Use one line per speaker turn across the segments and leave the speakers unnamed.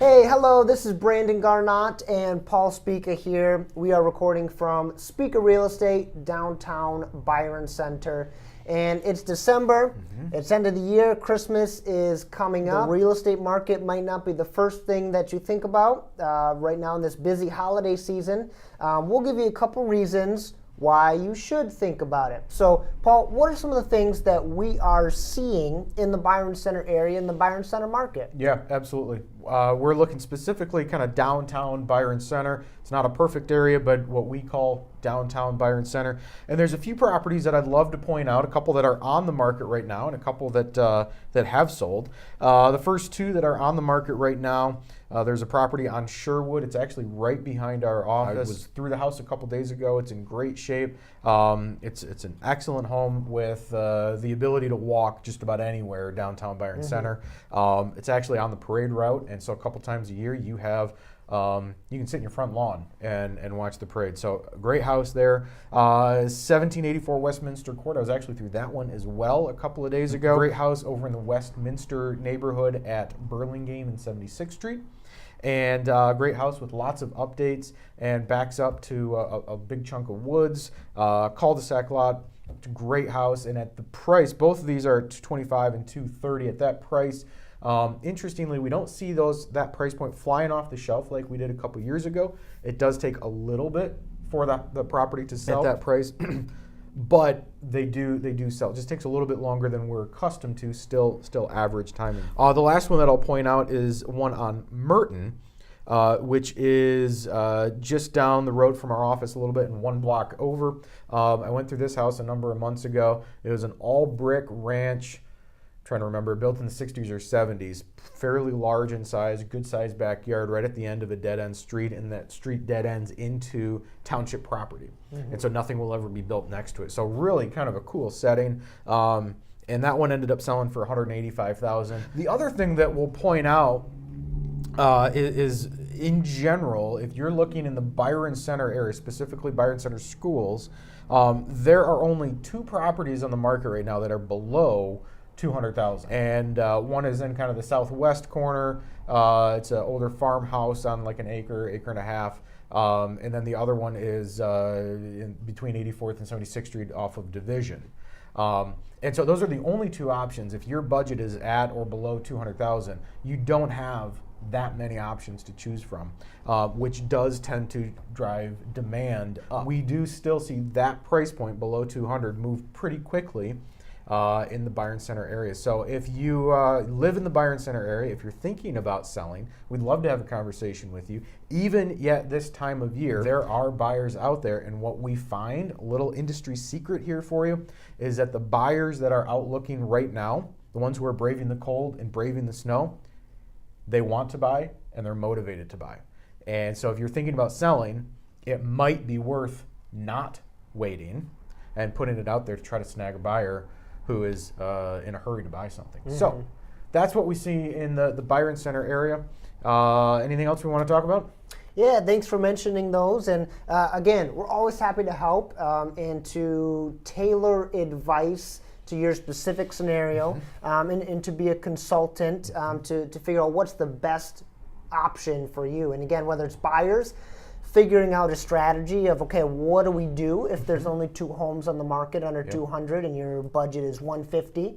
Hey, hello, this is Brandon Garnott and Paul Spica here. We are recording from Spica Real Estate, downtown Byron Center. And it's December, It's end of the year, Christmas is coming up. The real estate market might not be the first thing that you think about right now in this busy holiday season. We'll give you a couple reasons why you should think about it. So, Paul, what are some of the things that we are seeing in the Byron Center area, in the Byron Center market?
Yeah, absolutely. We're looking specifically kind of downtown Byron Center. It's not a perfect area, but what we call downtown Byron Center. And there's a few properties that I'd love to point out, a couple that are on the market right now and a couple that have sold. The first two that are on the market right now, there's a property on Sherwood. It's actually right behind our office. I was through the house a couple days ago. It's in great shape. It's an excellent home with the ability to walk just about anywhere downtown Byron Center. It's actually on the parade route, and so a couple times a year you have you can sit in your front lawn and watch the parade. So a great house there. 1784 Westminster Court. I was actually through that one as well a couple of days ago. Great house over in the Westminster neighborhood at Burlingame and 76th Street. And great house with lots of updates and backs up to a big chunk of woods, cul-de-sac lot. It's a great house, and at the price, both of these are $225 and $230 at that price. Interestingly, we don't see that price point flying off the shelf like we did a couple years ago. It does take a little bit for the property to sell at that price, but they do sell. It just takes a little bit longer than we're accustomed to. Still average timing. The last one that I'll point out is one on Merton, which is just down the road from our office a little bit and one block over. I went through this house a number of months ago. It was an all brick ranch. Trying to remember, built in the 60s or 70s, fairly large in size, good sized backyard right at the end of a dead end street, and that street dead ends into township property. And so nothing will ever be built next to it. So really kind of a cool setting. And that one ended up selling for $185,000. The other thing that we'll point out is in general, if you're looking in the Byron Center area, specifically Byron Center schools, there are only two properties on the market right now that are below $200,000, and one is in kind of the southwest corner. It's an older farmhouse on like an acre and a half, and then the other one is in between 84th and 76th Street off of Division. And so those are the only two options. If your budget is at or below $200,000, you don't have that many options to choose from, which does tend to drive demand up. We do still see that price point below $200,000 move pretty quickly in the Byron Center area. So if you live in the Byron Center area, if you're thinking about selling, we'd love to have a conversation with you. Even yet this time of year, there are buyers out there, and what we find, a little industry secret here for you, is that the buyers that are out looking right now, the ones who are braving the cold and braving the snow, they want to buy and they're motivated to buy. And so if you're thinking about selling, it might be worth not waiting and putting it out there to try to snag a buyer who is in a hurry to buy something. So that's what we see in the Byron Center area. Anything else we want to talk about?
Yeah, thanks for mentioning those. And again, we're always happy to help and to tailor advice to your specific scenario and to be a consultant to figure out what's the best option for you. And again, whether it's buyers, figuring out a strategy of, okay, what do we do if there's only two homes on the market under 200 and your budget is 150?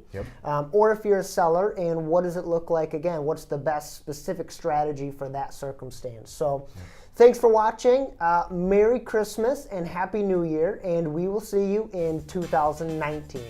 Or if you're a seller, and what does it look like? Again, what's the best specific strategy for that circumstance? So thanks for watching. Merry Christmas and Happy New Year, and we will see you in 2019.